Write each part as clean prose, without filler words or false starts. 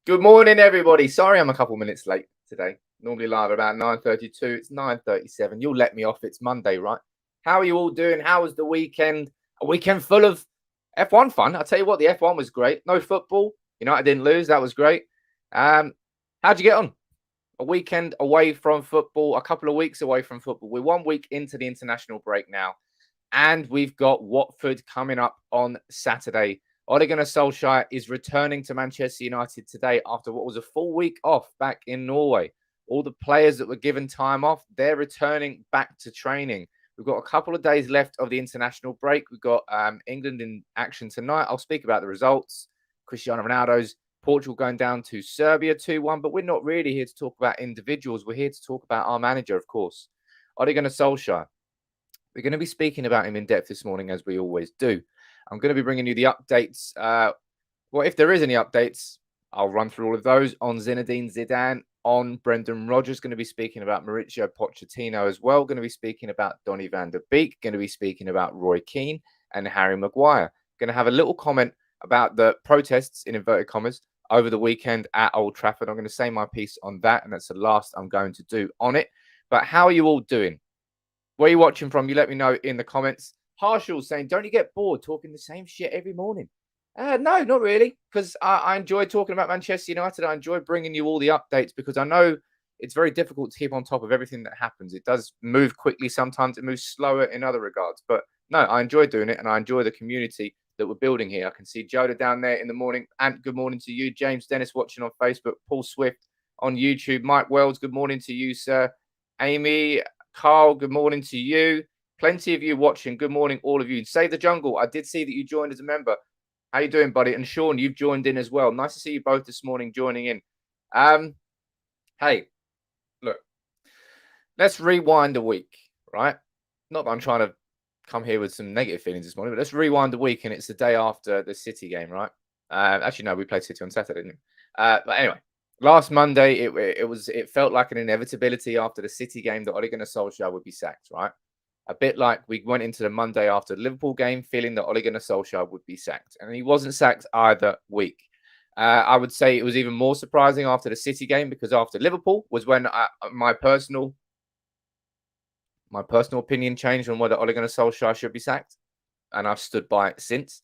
Good morning, everybody. Sorry I'm a couple minutes late today. Normally live at about 9:32. It's 9:37. You'll let me off. It's Monday, right? How are you all doing? How was the weekend? A weekend full of F1 fun. I'll tell you what, the F1 was great. No football. I didn't lose. That was great. How'd you get on? A weekend away from football, a couple of weeks away from football. We're 1 week into the international break now, and we've got Watford coming up on Saturday. Ole Gunnar Solskjaer is returning to Manchester United today after what was a full week off back in Norway. All the players that were given time off, they're returning back to training. We've got a couple of days left of the international break. We've got England in action tonight. I'll speak about the results. Cristiano Ronaldo's Portugal going down to Serbia 2-1, but we're not really here to talk about individuals. We're here to talk about our manager, of course, Ole Gunnar Solskjaer. We're going to be speaking about him in depth this morning, as we always do. I'm going to be bringing you the updates. Well, if there is any updates, I'll run through all of those on Zinedine Zidane, on Brendan Rodgers. Going to be speaking about Mauricio Pochettino as well. Going to be speaking about Donny van der Beek. Going to be speaking about Roy Keane and Harry Maguire. Going to have a little comment about the protests, in inverted commas, over the weekend at Old Trafford. I'm going to say my piece on that, and that's the last I'm going to do on it. But how are you all doing? Where are you watching from? You let me know in the comments. Harshal saying, don't you get bored talking the same shit every morning? No, not really, because I enjoy talking about Manchester United. I enjoy bringing you all the updates because I know it's very difficult to keep on top of everything that happens. It does move quickly sometimes. It moves slower in other regards. But no, I enjoy doing it, and I enjoy the community that we're building here. I can see Joda down there in the morning. And good morning to you. James Dennis watching on Facebook. Paul Swift on YouTube. Mike Wells, good morning to you, sir. Amy, Carl, good morning to you. Plenty of you watching. Good morning, all of you. Save the Jungle. I did see that you joined as a member. How you doing, buddy? And Sean, you've joined in as well. Nice to see you both this morning joining in. Hey, look, let's rewind a week, right? Not that I'm trying to come here with some negative feelings this morning, but let's rewind a week, and it's the day after the City game, right? Actually, no, we played City on Saturday, didn't we? But anyway, last Monday, it felt like an inevitability after the City game that Ole Gunnar Solskjaer would be sacked, right? A bit like we went into the Monday after the Liverpool game feeling that Ole Gunnar Solskjaer would be sacked. And he wasn't sacked either week. I would say it was even more surprising after the City game because after Liverpool was when my personal opinion changed on whether Ole Gunnar Solskjaer should be sacked. And I've stood by it since.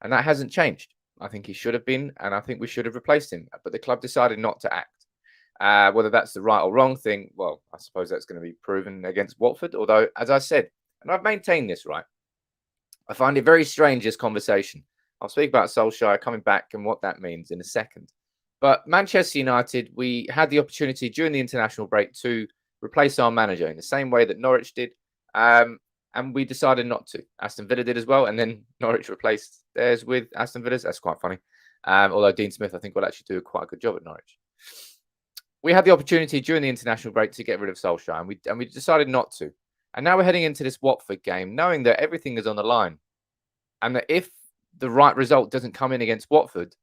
And that hasn't changed. I think he should have been, and I think we should have replaced him. But the club decided not to act. Whether that's the right or wrong thing, well, I suppose that's going to be proven against Watford. Although, as I said, and I've maintained this, right, I find it very strange, this conversation. I'll speak about Solskjaer coming back and what that means in a second. But Manchester United, we had the opportunity during the international break to replace our manager in the same way that Norwich did. And we decided not to. Aston Villa did as well. And then Norwich replaced theirs with Aston Villa's. That's quite funny. Although Dean Smith, I think, will actually do quite a good job at Norwich. We had the opportunity during the international break to get rid of Solskjaer, and we decided not to. And now we're heading into this Watford game, knowing that everything is on the line, and that if the right result doesn't come in against Watford,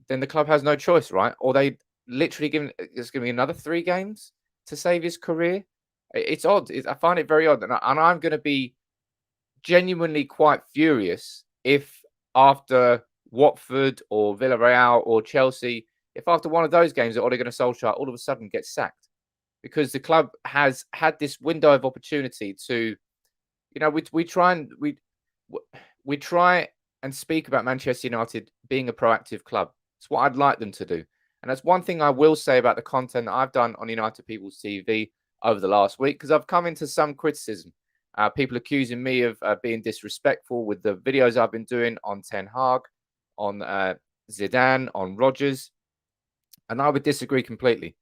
then the club has no choice, right? Or they literally it's going to be another 3 games to save his career. It's odd. I find it very odd, and I'm going to be genuinely quite furious if after Watford or Villarreal or Chelsea, if after one of those games that Ole Gunnar Solskjaer all of a sudden gets sacked, because the club has had this window of opportunity to, we try and speak about Manchester United being a proactive club. It's what I'd like them to do. And that's one thing I will say about the content that I've done on United People's TV over the last week, because I've come into some criticism. People accusing me of being disrespectful with the videos I've been doing on Ten Hag, on Zidane, on Rodgers. And I would disagree completely,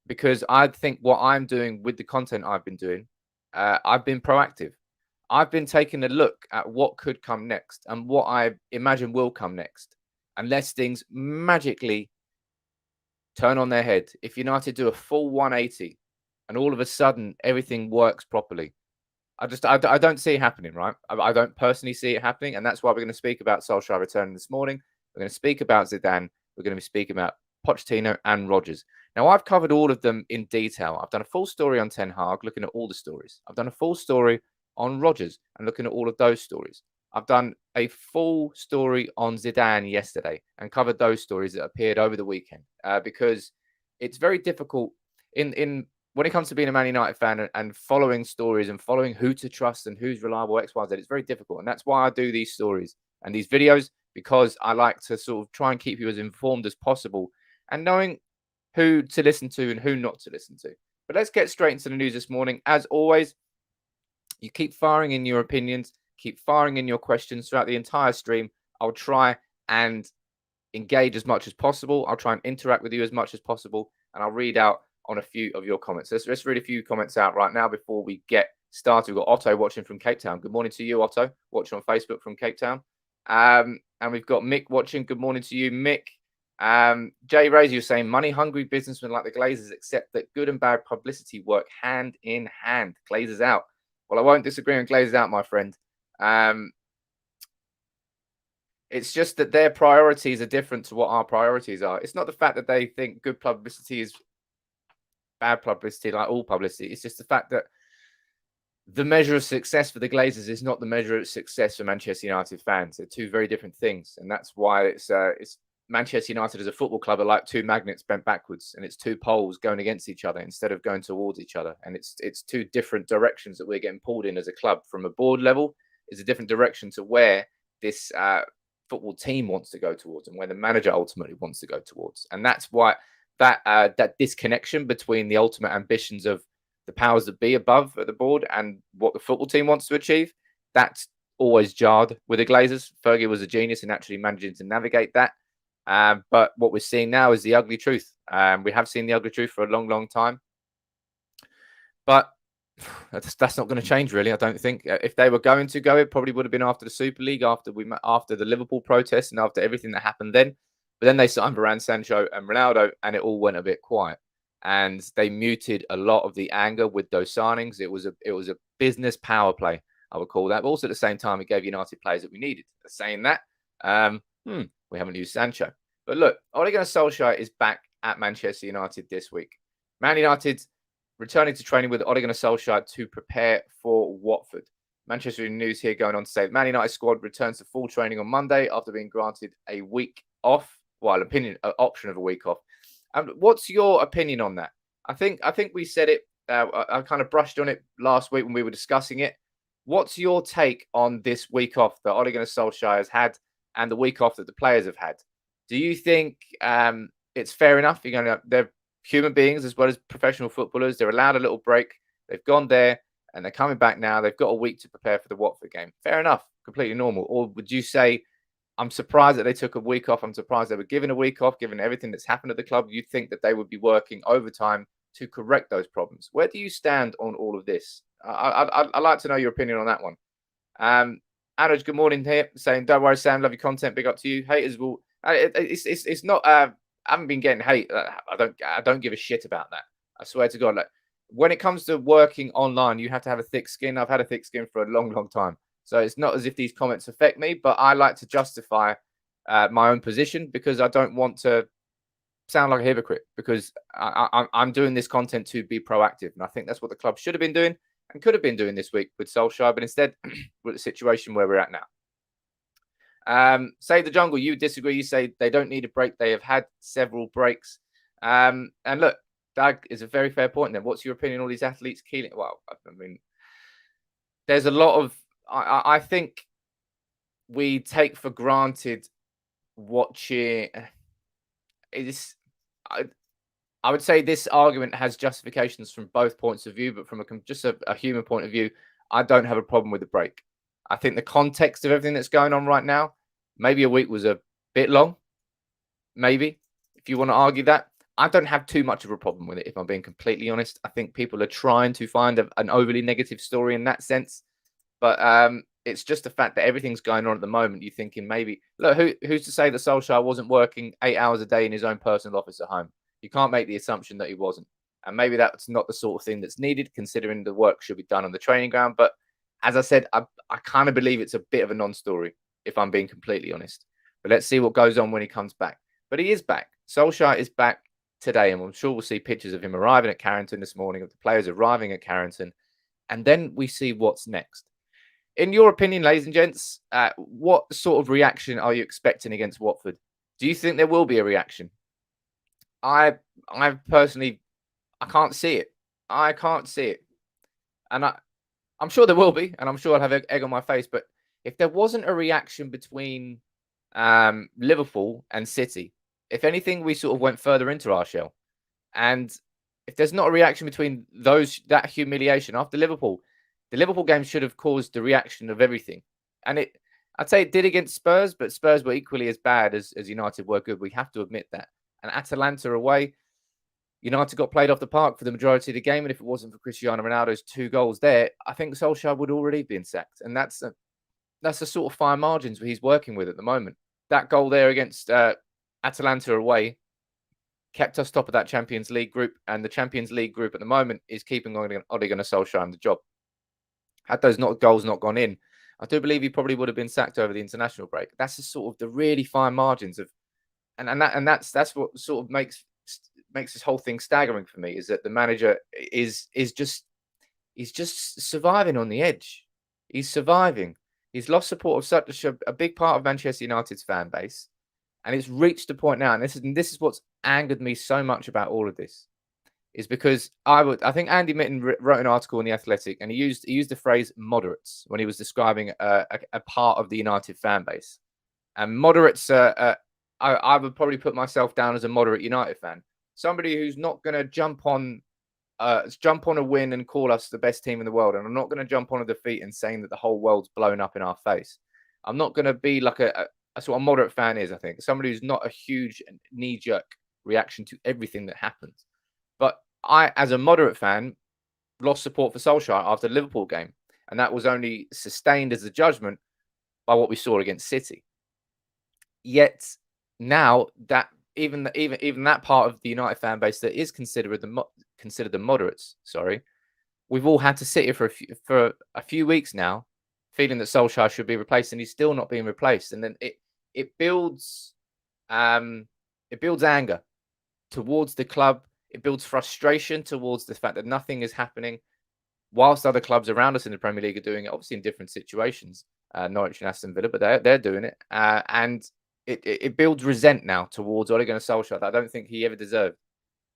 because I think what I'm doing with the content I've been doing, I've been proactive. I've been taking a look at what could come next and what I imagine will come next, unless things magically turn on their head. If United do a full 180 and all of a sudden everything works properly, I don't see it happening, right? I don't personally see it happening, and that's why we're going to speak about Solskjaer returning this morning. We're going to speak about Zidane. We're going to be speaking about Pochettino and Rodgers. Now, I've covered all of them in detail. I've done a full story on Ten Hag, looking at all the stories. I've done a full story on Rodgers and looking at all of those stories. I've done a full story on Zidane yesterday and covered those stories that appeared over the weekend because it's very difficult in when it comes to being a Man United fan and following stories and following who to trust and who's reliable, X, Y, Z. It's very difficult. And that's why I do these stories and these videos, because I like to sort of try and keep you as informed as possible and knowing who to listen to and who not to listen to. But let's get straight into the news this morning. As always, you keep firing in your opinions, keep firing in your questions throughout the entire stream. I'll try and engage as much as possible. I'll try and interact with you as much as possible, and I'll read out on a few of your comments. Let's read a few comments out right now before we get started. We've got Otto watching from Cape Town. Good morning to you, Otto, watching on Facebook from Cape Town. And we've got Mick watching. Good morning to you, Mick. Jay Razor, you're saying money-hungry businessmen like the Glazers accept that good and bad publicity work hand in hand. Glazers out. Well, I won't disagree on Glazers out, my friend. It's just that their priorities are different to what our priorities are. It's not the fact that they think good publicity is bad publicity, like all publicity. It's just the fact that the measure of success for the Glazers is not the measure of success for Manchester United fans. They're two very different things, and that's why it's Manchester United as a football club are like two magnets bent backwards, and it's two poles going against each other instead of going towards each other. And it's two different directions that we're getting pulled in as a club. From a board level, is a different direction to where this football team wants to go towards and where the manager ultimately wants to go towards. And that's why that disconnection between the ultimate ambitions of the powers that be above at the board and what the football team wants to achieve, that's always jarred with the Glazers. Fergie was a genius in actually managing to navigate that. But what we're seeing now is the ugly truth. We have seen the ugly truth for a long, long time. But that's not going to change, really, I don't think. If they were going to go, it probably would have been after the Super League, after the Liverpool protest and after everything that happened then. But then they signed Varane, Sancho and Ronaldo, and it all went a bit quiet. And they muted a lot of the anger with those signings. It was a business power play, I would call that. But also at the same time, it gave United players that we needed. Saying that, we haven't used Sancho. But look, Ole Gunnar Solskjaer is back at Manchester United this week. Man United returning to training with Ole Gunnar Solskjaer to prepare for Watford. Manchester News here going on to say the Man United squad returns to full training on Monday after being granted a week off. Well, an option of a week off. What's your opinion on that? I think we said it. I kind of brushed on it last week when we were discussing it. What's your take on this week off that Ole Gunnar Solskjaer has had and the week off that the players have had? Do you think it's fair enough? They're human beings as well as professional footballers. They're allowed a little break. They've gone there and they're coming back now. They've got a week to prepare for the Watford game. Fair enough. Completely normal. Or would you say, I'm surprised that they took a week off. I'm surprised they were given a week off, given everything that's happened at the club. You'd think that they would be working overtime to correct those problems. Where do you stand on all of this? I'd like to know your opinion on that one. Anuj, good morning here, saying, don't worry, Sam, love your content. Big up to you. Haters will... It's not... I haven't been getting hate. I don't give a shit about that. I swear to God. Like, when it comes to working online, you have to have a thick skin. I've had a thick skin for a long, long time. So it's not as if these comments affect me, but I like to justify my own position because I don't want to sound like a hypocrite, because I'm doing this content to be proactive. And I think that's what the club should have been doing and could have been doing this week with Solskjaer. But instead, we're at the situation where we're at now. Save the Jungle, you disagree. You say they don't need a break. They have had several breaks. And look, Doug is a very fair point there. What's your opinion on all these athletes? Keane, well, I mean, there's a lot of... I think we take for granted watching... I would say this argument has justifications from both points of view, but from just a human point of view, I don't have a problem with the break. I think the context of everything that's going on right now, maybe a week was a bit long. Maybe, if you want to argue that. I don't have too much of a problem with it, if I'm being completely honest. I think people are trying to find an overly negative story in that sense. But it's just the fact that everything's going on at the moment. You're thinking maybe, look, who's to say that Solskjaer wasn't working 8 hours a day in his own personal office at home? You can't make the assumption that he wasn't. And maybe that's not the sort of thing that's needed, considering the work should be done on the training ground. But as I said, I kind of believe it's a bit of a non-story, if I'm being completely honest. But let's see what goes on when he comes back. But he is back. Solskjaer is back today, and I'm sure we'll see pictures of him arriving at Carrington this morning, of the players arriving at Carrington, and then we see what's next. In your opinion, ladies and gents, what sort of reaction are you expecting against Watford? Do you think there will be a reaction? I personally, I can't see it. I can't see it. And I'm sure there will be, and I'm sure I'll have egg on my face. But if there wasn't a reaction between Liverpool and City, if anything, we sort of went further into our shell. And if there's not a reaction between that humiliation after Liverpool, the Liverpool game should have caused the reaction of everything. And I'd say it did against Spurs, but Spurs were equally as bad as United were good. We have to admit that. And Atalanta away, United got played off the park for the majority of the game. And if it wasn't for Cristiano Ronaldo's 2 goals there, I think Solskjaer would already have been sacked. And that's the sort of fine margins he's working with at the moment. That goal there against Atalanta away kept us top of that Champions League group. And the Champions League group at the moment is keeping Ole Gunnar Solskjaer on the job. Had those goals not gone in, I do believe he probably would have been sacked over the international break. That's the sort of the really fine margins of, and that's what sort of makes this whole thing staggering for me, is that the manager is just surviving on the edge. He's surviving. He's lost support of such a big part of Manchester United's fan base, and it's reached a point now. And this is what's angered me so much about all of this, is because I think Andy Mitten wrote an article in The Athletic, and he used the phrase moderates when he was describing a part of the United fan base. And moderates, I would probably put myself down as a moderate United fan, somebody who's not going to jump on a win and call us the best team in the world, and I'm not going to jump on a defeat and saying that the whole world's blown up in our face. I'm not going to be like that's what a moderate fan is. I think somebody who's not a huge knee-jerk reaction to everything that happens. But I, as a moderate fan, lost support for Solskjaer after the Liverpool game. And that was only sustained as a judgment by what we saw against City. Yet now that even that part of the United fan base that is considered the moderates, we've all had to sit here for a few weeks now, feeling that Solskjaer should be replaced, and he's still not being replaced. And then it builds anger towards the club. It builds frustration towards the fact that nothing is happening, whilst other clubs around us in the Premier League are doing it, obviously in different situations, Norwich and Aston Villa, but they're doing it. And it builds resent now towards Ole Gunnar Solskjaer that I don't think he ever deserved.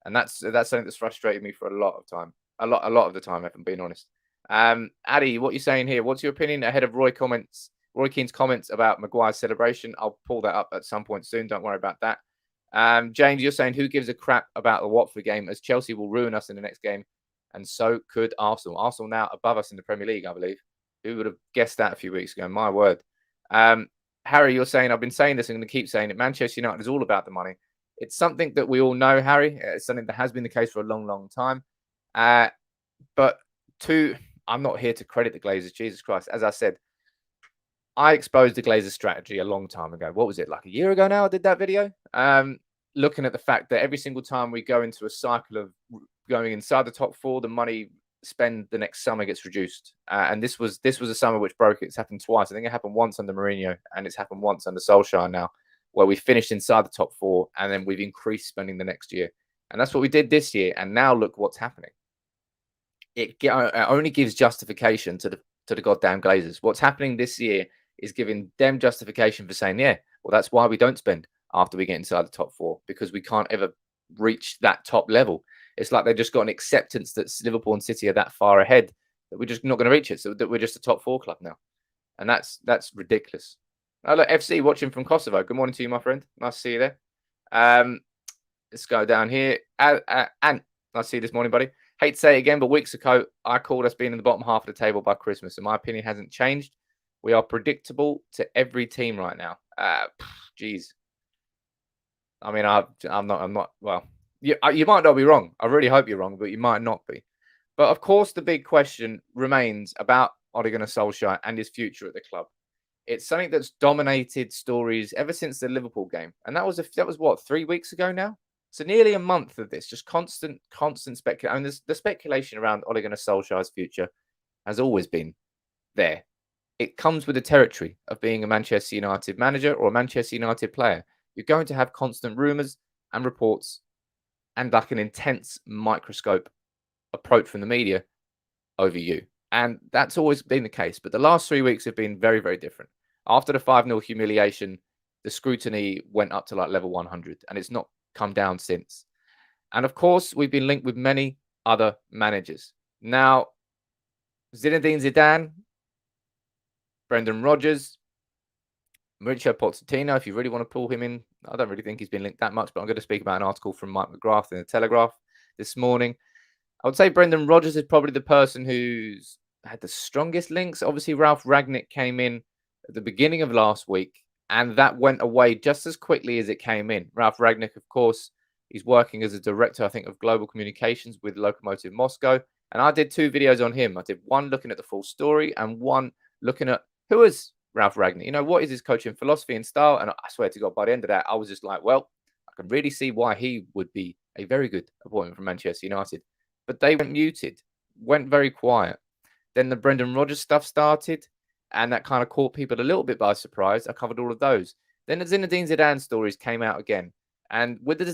And that's something that's frustrated me for a lot of time. A lot of the time, if I'm being honest. Addy, what are you saying here? What's your opinion ahead of Roy Keane's comments about Maguire's celebration? I'll pull that up at some point soon. Don't worry about that. James, you're saying who gives a crap about the Watford game, as Chelsea will ruin us in the next game, and so could Arsenal. Arsenal now above us in the Premier League, I believe. Who would have guessed that a few weeks ago? My word. Harry, you're saying, I've been saying this and I'm going to keep saying it, Manchester United is all about the money. It's something that we all know, Harry. It's something that has been the case for a long, long time. But I'm not here to credit the Glazers, Jesus Christ. As I said, I exposed the Glazers strategy a long time ago. What was it, like a year ago now I did that video? Looking at the fact that every single time we go into a cycle of going inside the top 4, the money spend the next summer gets reduced. And this was a summer which broke. It's happened twice. I think it happened once under Mourinho, and it's happened once under Solskjaer now, where we finished inside the top 4 and then we've increased spending the next year. And that's what we did this year. And now look what's happening. It only gives justification to the goddamn Glazers. What's happening this year is giving them justification for saying, yeah, well, that's why we don't spend after we get inside the top 4, because we can't ever reach that top level. It's like they've just got an acceptance that Liverpool and City are that far ahead that we're just not going to reach it, so that we're just a top 4 club now. And that's ridiculous. Oh, look, FC watching from Kosovo. Good morning to you, my friend. Nice to see you there. Let's go down here. And nice to see you this morning, buddy. Hate to say it again, but weeks ago, I called us being in the bottom half of the table by Christmas, and my opinion hasn't changed. We are predictable to every team right now. Jeez. I mean, I'm not. Well, you might not be wrong. I really hope you're wrong, but you might not be. But of course, the big question remains about Ole Gunnar Solskjaer and his future at the club. It's something that's dominated stories ever since the Liverpool game, and that was what, 3 weeks ago now. So nearly a month of this, just constant speculation. I mean, the speculation around Ole Gunnar Solskjaer's future has always been there. It comes with the territory of being a Manchester United manager or a Manchester United player. You're going to have constant rumours and reports and like an intense microscope approach from the media over you. And that's always been the case. But the last 3 weeks have been very, very different. After the 5-0 humiliation, the scrutiny went up to like level 100, and it's not come down since. And of course, we've been linked with many other managers. Now, Zinedine Zidane, Brendan Rodgers, Mauricio Pochettino, if you really want to pull him in, I don't really think he's been linked that much, but I'm going to speak about an article from Mike McGrath in the Telegraph this morning. I would say Brendan Rodgers is probably the person who's had the strongest links. Obviously, Ralph Rangnick came in at the beginning of last week, and that went away just as quickly as it came in. Ralph Rangnick, of course, he's working as a director, I think, of global communications with Lokomotiv Moscow. And I did 2 videos on him. I did one looking at the full story and one looking at who is Ralph Rangnick. You know, what is his coaching philosophy and style? And I swear to God, by the end of that, I was just like, well, I can really see why he would be a very good appointment for Manchester United. But they went muted, went very quiet. Then the Brendan Rodgers stuff started, and that kind of caught people a little bit by surprise. I covered all of those. Then the Zinedine Zidane stories came out again. And with the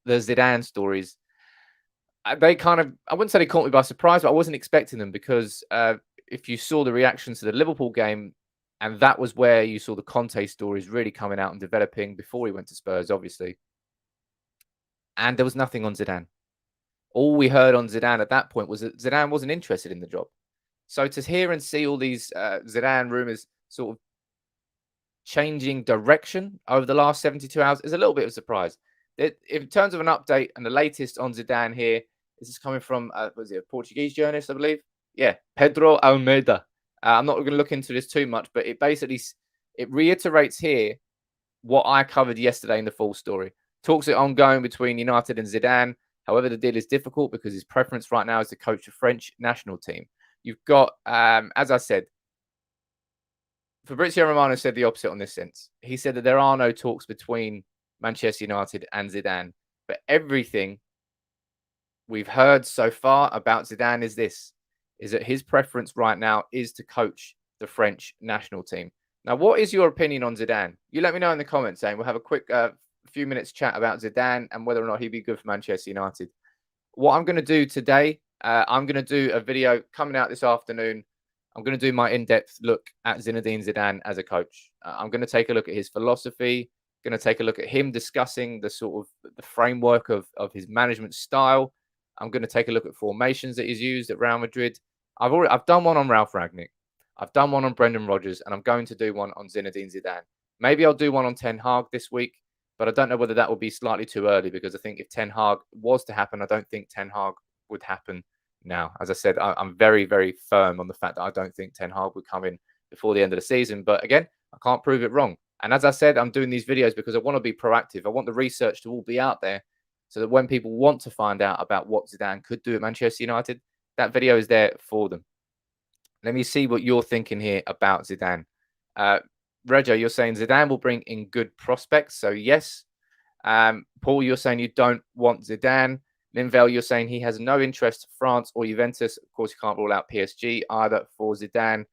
Zidane stories, they kind of, I wouldn't say they caught me by surprise, but I wasn't expecting them because if you saw the reactions to the Liverpool game, and that was where you saw the Conte stories really coming out and developing before he went to Spurs, obviously. And there was nothing on Zidane. All we heard on Zidane at that point was that Zidane wasn't interested in the job. So to hear and see all these Zidane rumours sort of changing direction over the last 72 hours is a little bit of a surprise. In terms of an update and the latest on Zidane here, this is coming from, was it a Portuguese journalist, I believe? Yeah, Pedro Almeida. I'm not going to look into this too much, but it basically, it reiterates here what I covered yesterday in the full story. Talks are ongoing between United and Zidane. However, the deal is difficult because his preference right now is to coach the French national team. You've got, as I said, Fabrizio Romano said the opposite on this sense. He said that there are no talks between Manchester United and Zidane. But everything we've heard so far about Zidane is that his preference right now is to coach the French national team. Now, what is your opinion on Zidane? You let me know in the comments, and we'll have a quick few minutes chat about Zidane and whether or not he'd be good for Manchester United. What I'm going to do today, I'm going to do a video coming out this afternoon. I'm going to do my in-depth look at Zinedine Zidane as a coach. I'm going to take a look at his philosophy, going to take a look at him discussing the sort of the framework of his management style. I'm going to take a look at formations that he's used at Real Madrid. I've done one on Ralph Rangnick. I've done one on Brendan Rodgers, and I'm going to do one on Zinedine Zidane. Maybe I'll do one on Ten Hag this week, but I don't know whether that would be slightly too early because I think if Ten Hag was to happen, I don't think Ten Hag would happen now. As I said, I'm very, very firm on the fact that I don't think Ten Hag would come in before the end of the season. But again, I can't prove it wrong. And as I said, I'm doing these videos because I want to be proactive. I want the research to all be out there so that when people want to find out about what Zidane could do at Manchester United, that video is there for them. Let me see what you're thinking here about Zidane. Rego, you're saying Zidane will bring in good prospects. So, yes. Paul, you're saying you don't want Zidane. Linvel, you're saying he has no interest in France or Juventus. Of course, you can't rule out PSG either for Zidane.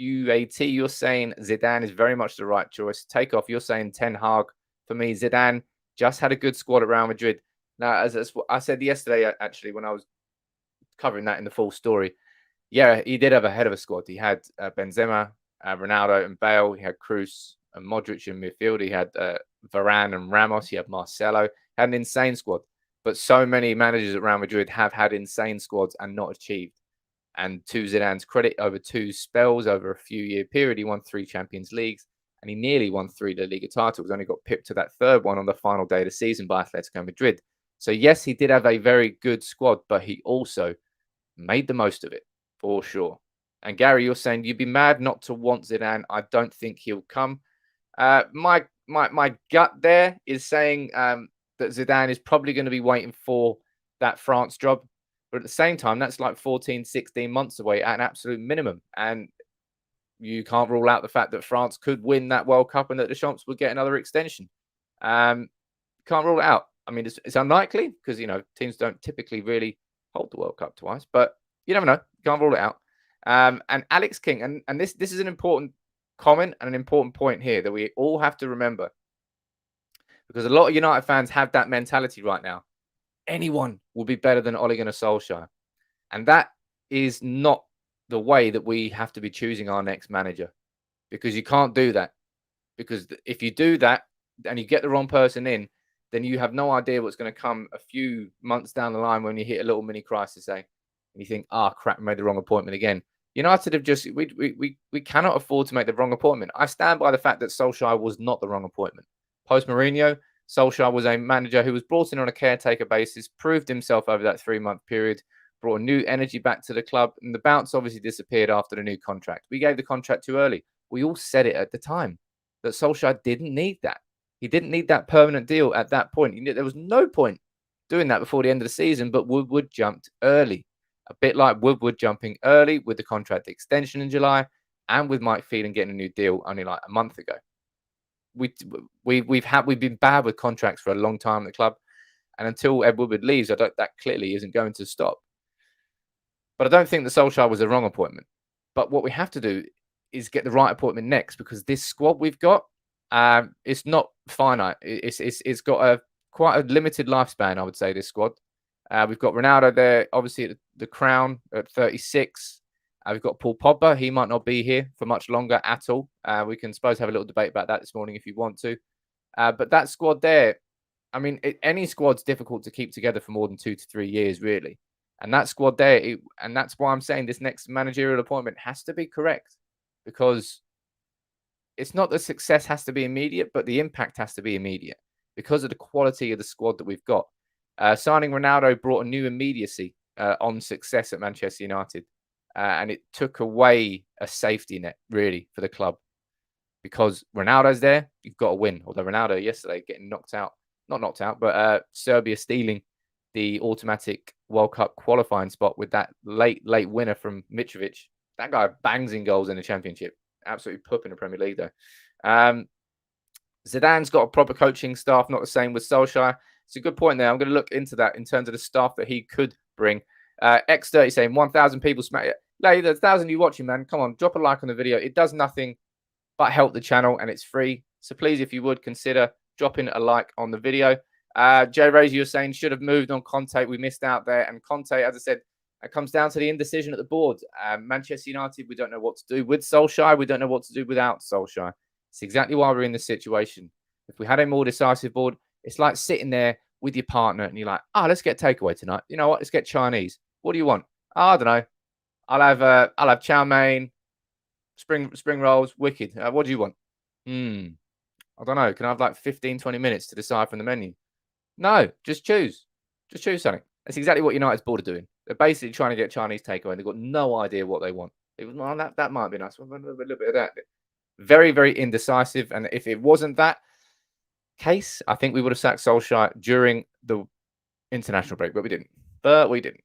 UAT, you're saying Zidane is very much the right choice. Takeoff, you're saying Ten Hag. For me, Zidane just had a good squad at Real Madrid. Now, as I said yesterday, actually, when I was covering that in the full story, yeah, he did have a head of a squad. He had Benzema, Ronaldo and Bale. He had Kroos and Modric in midfield. He had Varane and Ramos. He had Marcelo. He had an insane squad. But so many managers at Real Madrid have had insane squads and not achieved. And to Zidane's credit, over 2 spells, over a few-year period, he won 3 Champions Leagues and he nearly won 3 La Liga titles. Only got pipped to that 3rd one on the final day of the season by Atletico Madrid. So, yes, he did have a very good squad, but he also made the most of it, for sure. And Gary, you're saying you'd be mad not to want Zidane. I don't think he'll come. My gut there is saying that Zidane is probably going to be waiting for that France job. But at the same time, that's like 14, 16 months away at an absolute minimum. And you can't rule out the fact that France could win that World Cup and that Deschamps would get another extension. Can't rule it out. I mean, it's unlikely because, you know, teams don't typically really hold the World Cup twice. But you never know. You can't rule it out. And Alex King, and this is an important comment and an important point here that we all have to remember. because a lot of United fans have that mentality right now. Anyone will be better than Ole Gunnar Solskjaer. And that is not the way that we have to be choosing our next manager, because you can't do that. Because if you do that and you get the wrong person in, then you have no idea what's going to come a few months down the line when you hit a little mini crisis, and you think, crap, I made the wrong appointment again. United have just, we cannot afford to make the wrong appointment. I stand by the fact that Solskjaer was not the wrong appointment. Post Mourinho, Solskjaer was a manager who was brought in on a caretaker basis, proved himself over that 3-month period, brought a new energy back to the club, and the bounce obviously disappeared after the new contract. We gave the contract too early. We all said it at the time that Solskjaer didn't need that. He didn't need that permanent deal at that point. There was no point doing that before the end of the season, but Woodward jumped early. A bit like Woodward jumping early with the contract extension in July and with Mike Phelan getting a new deal only like a month ago. We've been bad with contracts for a long time at the club, and until Ed Woodward leaves, that clearly isn't going to stop. But I don't think that Solskjaer was the wrong appointment. But what we have to do is get the right appointment next, because this squad we've got, it's not finite. It's got quite a limited lifespan, I would say, this squad. We've got Ronaldo there, obviously at the crown at 36. We've got Paul Pogba. He might not be here for much longer at all. We can suppose have a little debate about that this morning if you want to. But that squad there, I mean, any squad's difficult to keep together for more than 2 to 3 years, really. And that squad there, and that's why I'm saying this next managerial appointment has to be correct, because it's not that success has to be immediate, but the impact has to be immediate because of the quality of the squad that we've got. Signing Ronaldo brought a new immediacy on success at Manchester United, and it took away a safety net, really, for the club. Because Ronaldo's there, you've got to win. Although Ronaldo yesterday getting not knocked out, but Serbia stealing the automatic World Cup qualifying spot with that late winner from Mitrovic. That guy bangs in goals in the Championship. Absolutely poop in the Premier League, though. Zidane's got a proper coaching staff, not the same with Solskjaer. It's a good point there. I'm going to look into that in terms of the staff that he could bring. X30 saying 1,000 people smack it. Like, there's 1,000 you watching, man. Come on, drop a like on the video. It does nothing but help the channel, and it's free. So please, if you would, consider dropping a like on the video. Jay Razor, you're saying should have moved on Conte. We missed out there. And Conte, as I said, it comes down to the indecision at the board. Manchester United, we don't know what to do with Solskjaer. We don't know what to do without Solskjaer. It's exactly why we're in this situation. If we had a more decisive board, it's like sitting there with your partner and you're like, let's get takeaway tonight. You know what? Let's get Chinese. What do you want? I don't know. I'll have chow mein, spring rolls, wicked. What do you want? I don't know. Can I have like 15, 20 minutes to decide from the menu? No, just choose. Just choose something. That's exactly what United's board are doing. They're basically trying to get Chinese takeaway. They've got no idea what they want. That might be nice. A little bit of that. Very, very indecisive. And if it wasn't that case, I think we would have sacked Solskjaer during the international break, but we didn't.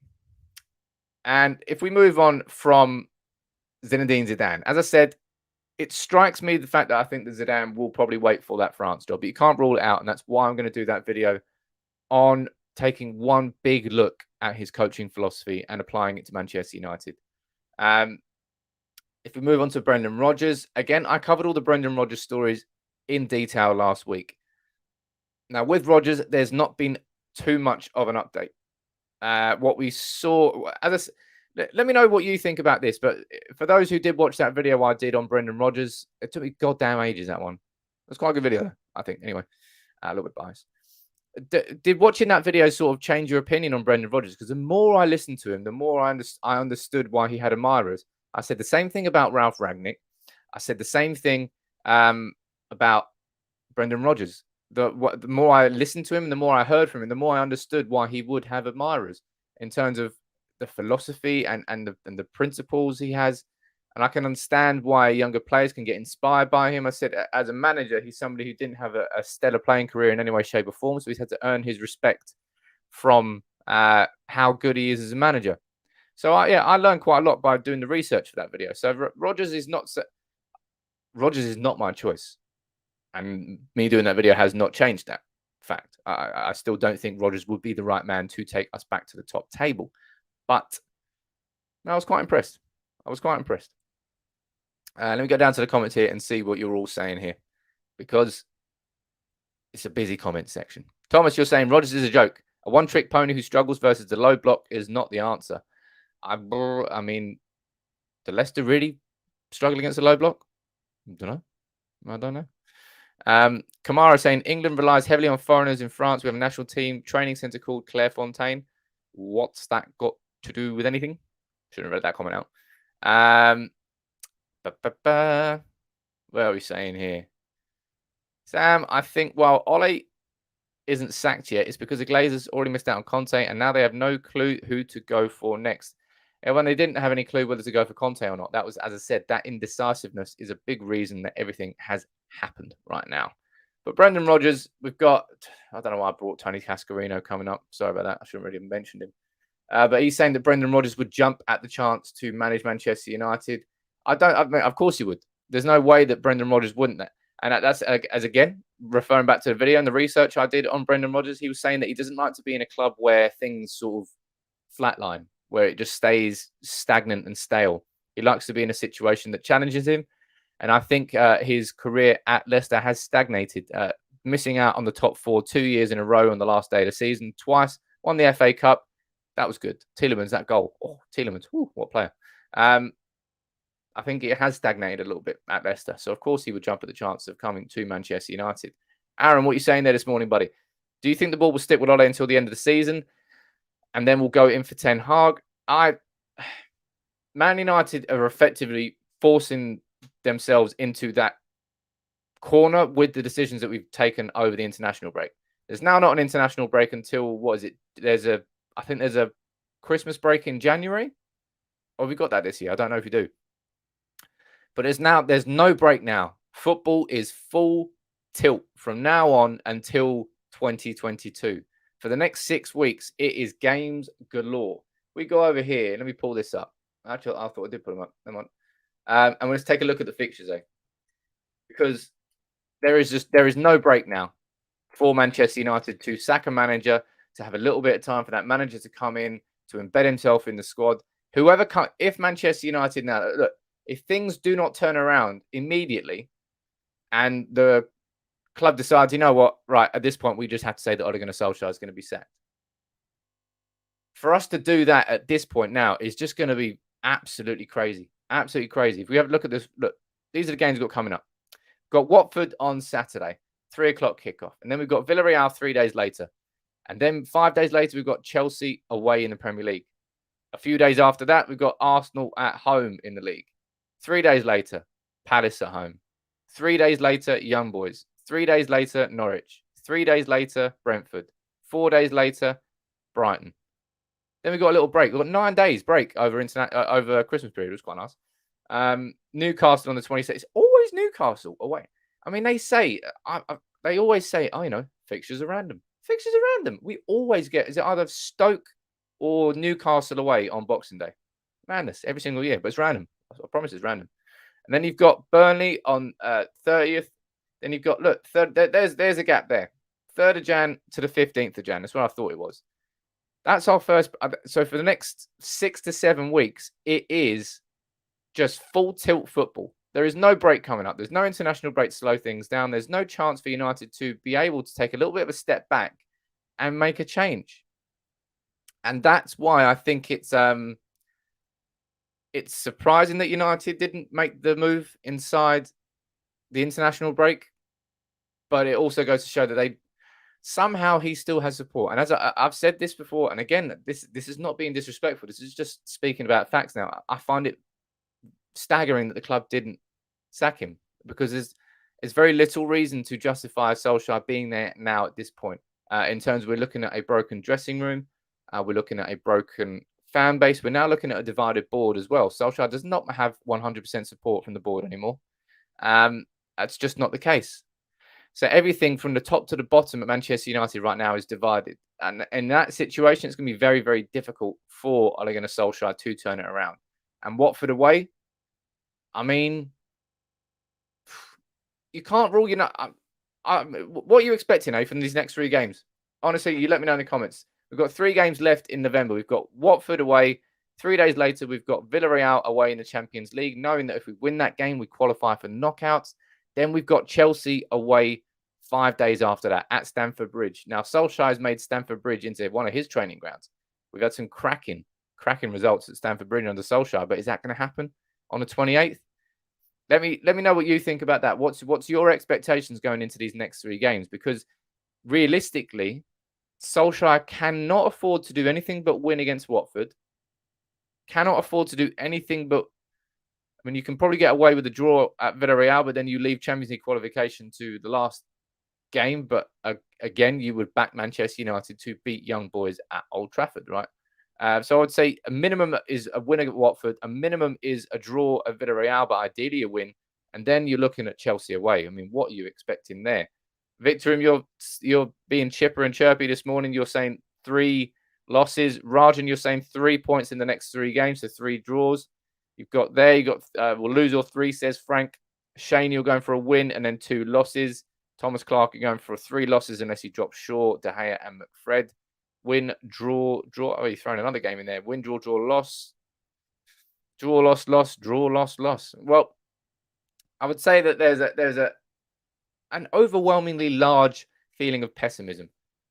And if we move on from Zinedine Zidane, as I said, it strikes me the fact that I think that Zidane will probably wait for that France job, but you can't rule it out. And that's why I'm going to do that video on taking one big look at his coaching philosophy and applying it to Manchester United. If we move on to Brendan Rodgers, again, I covered all the Brendan Rodgers stories in detail last week. Now, with Rodgers, there's not been too much of an update. What we saw, let me know what you think about this. But for those who did watch that video I did on Brendan Rodgers, it took me goddamn ages, that one. It was quite a good video, I think. Anyway, a little bit biased. Did watching that video sort of change your opinion on Brendan Rodgers? Because the more I listened to him, the more I understood why he had admirers. I said the same thing about Ralph Rangnick. I said the same thing about Brendan Rodgers. The more I listened to him, the more I heard from him, the more I understood why he would have admirers in terms of the philosophy and the principles he has. And I can understand why younger players can get inspired by him. I said, as a manager, he's somebody who didn't have a stellar playing career in any way, shape, or form. So he's had to earn his respect from how good he is as a manager. So I learned quite a lot by doing the research for that video. So Rodgers is not my choice, and me doing that video has not changed that fact. I still don't think Rodgers would be the right man to take us back to the top table, but I was quite impressed. Let me go down to the comments here and see what you're all saying here, because It's a busy comment section. Thomas, you're saying Rodgers is a joke. A one-trick pony who struggles versus the low block is not the answer. I mean, did Leicester really struggle against the low block? I don't know. Kamara saying England relies heavily on foreigners in France. We have a national team training centre called Clairefontaine. What's that got to do with anything? Shouldn't have read that comment out. What are we saying here? Sam, I think while Ole isn't sacked yet, it's because the Glazers already missed out on Conte and now they have no clue who to go for next. And when they didn't have any clue whether to go for Conte or not, that was, as I said, that indecisiveness is a big reason that everything has happened right now. But Brendan Rodgers, we've got, I don't know why I brought Tony Cascarino coming up. Sorry about that. I shouldn't really have mentioned him. But he's saying that Brendan Rodgers would jump at the chance to manage Manchester United. I mean, of course he would. There's no way that Brendan Rodgers wouldn't. And that's, as again, referring back to the video and the research I did on Brendan Rodgers, he was saying that he doesn't like to be in a club where things sort of flatline, where it just stays stagnant and stale. He likes to be in a situation that challenges him. And I think his career at Leicester has stagnated, missing out on the top 4 2 years in a row on the last day of the season, twice, won the FA Cup. That was good. Tielemans, that goal. Oh, Tielemans, what player. I think it has stagnated a little bit at Leicester. So, of course, he would jump at the chance of coming to Manchester United. Aaron, what are you saying there this morning, buddy? Do you think the ball will stick with Ole until the end of the season? And then we'll go in for Ten Hag? Man United are effectively forcing themselves into that corner with the decisions that we've taken over the international break. There's now not an international break until, what is it? I think there's a Christmas break in January. Or we got that this year. I don't know if you do. But there's no break now. Football is full tilt from now on until 2022. For the next 6 weeks, it is games galore. We go over here. Let me pull this up. Actually, I thought I did put them up. Come on. And let's take a look at the fixtures, because there is no break now for Manchester United to sack a manager, to have a little bit of time for that manager to come in, to embed himself in the squad. If Manchester United now, look, if things do not turn around immediately and the club decides, you know what, right, at this point, we just have to say that Ole Gunnar Solskjaer is going to be sacked. For us to do that at this point now is just going to be absolutely crazy. Absolutely crazy. If we have a look at this, look, these are the games we've got coming up. We've got Watford on Saturday, 3 o'clock kickoff. And then we've got Villarreal 3 days later. And then 5 days later, we've got Chelsea away in the Premier League. A few days after that, we've got Arsenal at home in the league. 3 days later, Palace at home. 3 days later, Young Boys. 3 days later, Norwich. 3 days later, Brentford. 4 days later, Brighton. Then we got a little break. We've got 9 days break over Christmas period. It was quite nice. Newcastle on the 26th. It's always Newcastle away. I mean, they always say, fixtures are random. Fixtures are random. We always get, is it either Stoke or Newcastle away on Boxing Day? Madness every single year, but it's random. I promise it's random. And then you've got Burnley on 30th. Then you've got, look, there's a gap there. 3rd of Jan to the 15th of Jan. That's what I thought it was. That's our first. So for the next 6 to 7 weeks, it is just full tilt football. There is no break coming up. There's no international break to slow things down. There's no chance for United to be able to take a little bit of a step back and make a change. And that's why I think it's surprising that United didn't make the move inside the international break. But it also goes to show that somehow he still has support. And as I've said this before, and again, this is not being disrespectful. This is just speaking about facts now. I find it staggering that the club didn't sack him, because there's very little reason to justify Solskjaer being there now at this point. In terms of, we're looking at a broken dressing room. We're looking at a broken fan base. We're now looking at a divided board as well. Solskjaer does not have 100% support from the board anymore. That's just not the case. So everything from the top to the bottom at Manchester United right now is divided. And in that situation, it's going to be very, very difficult for Ole Gunnar Solskjaer to turn it around. And Watford away, I mean, you can't rule, what are you expecting, from these next 3 games? Honestly, you let me know in the comments. We've got 3 games left in November. We've got Watford away. 3 days later, we've got Villarreal away in the Champions League, knowing that if we win that game, we qualify for knockouts. Then we've got Chelsea away 5 days after that at Stamford Bridge. Now, Solskjaer's made Stamford Bridge into one of his training grounds. We've had some cracking results at Stamford Bridge under Solskjaer, but is that going to happen on the 28th? Let me know what you think about that. What's your expectations going into these next 3 games? Because realistically, Solskjaer cannot afford to do anything but win against Watford. Cannot afford to do anything but, I mean, you can probably get away with a draw at Villarreal, but then you leave Champions League qualification to the last game. But again, you would back Manchester United to beat young boys at Old Trafford, right? So I would say a minimum is a win at Watford. A minimum is a draw at Villarreal, but ideally a win. And then you're looking at Chelsea away. I mean, what are you expecting there? Victor, you're being chipper and chirpy this morning. You're saying 3 losses. Rajan, you're saying 3 points in the next 3 games, so 3 draws. We'll lose or 3, says Frank. Shane, you're going for a win and then 2 losses. Thomas Clark, you're going for 3 losses unless he drops Shaw, De Gea, and McFred. Win, draw. Oh, you're throwing another game in there. Win, draw, loss. Draw, loss. Draw, loss. Well, I would say that there's an overwhelmingly large feeling of pessimism